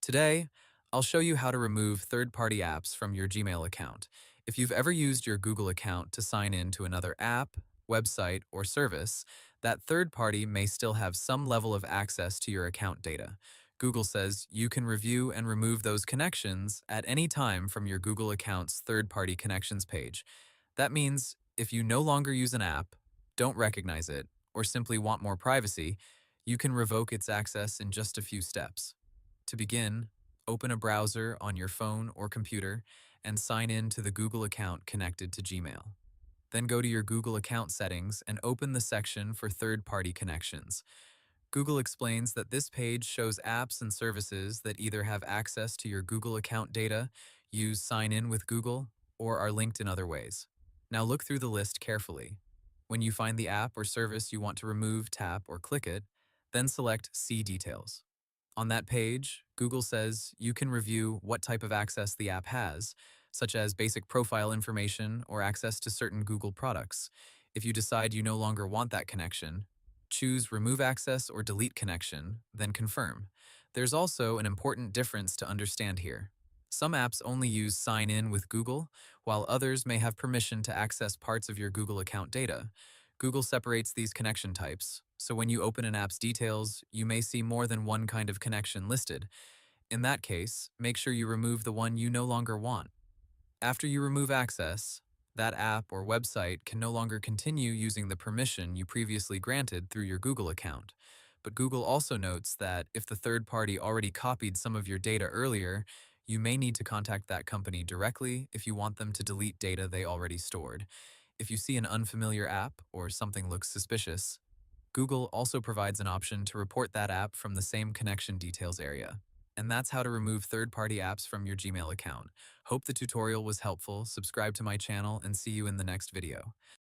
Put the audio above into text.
Today, I'll show you how to remove third-party apps from your Gmail account. If you've ever used your Google account to sign in to another app, website, or service, that third party may still have some level of access to your account data. Google says you can review and remove those connections at any time from your Google account's third-party connections page. That means if you no longer use an app, don't recognize it, or simply want more privacy, you can revoke its access in just a few steps. To begin, open a browser on your phone or computer and sign in to the Google account connected to Gmail. Then go to your Google account settings and open the section for third-party connections. Google explains that this page shows apps and services that either have access to your Google account data, use Sign In with Google, or are linked in other ways. Now look through the list carefully. When you find the app or service you want to remove, tap or click it, then select See Details. On that page, Google says you can review what type of access the app has, such as basic profile information or access to certain Google products. If you decide you no longer want that connection, choose Remove Access or Delete Connection, then confirm. There's also an important difference to understand here. Some apps only use Sign In with Google, while others may have permission to access parts of your Google account data. Google separates these connection types, so when you open an app's details, you may see more than one kind of connection listed. In that case, make sure you remove the one you no longer want. After you remove access, that app or website can no longer continue using the permission you previously granted through your Google account. But Google also notes that if the third party already copied some of your data earlier, you may need to contact that company directly if you want them to delete data they already stored. If you see an unfamiliar app or something looks suspicious, Google also provides an option to report that app from the same connection details area. And that's how to remove third-party apps from your Gmail account. Hope the tutorial was helpful, subscribe to my channel, and see you in the next video.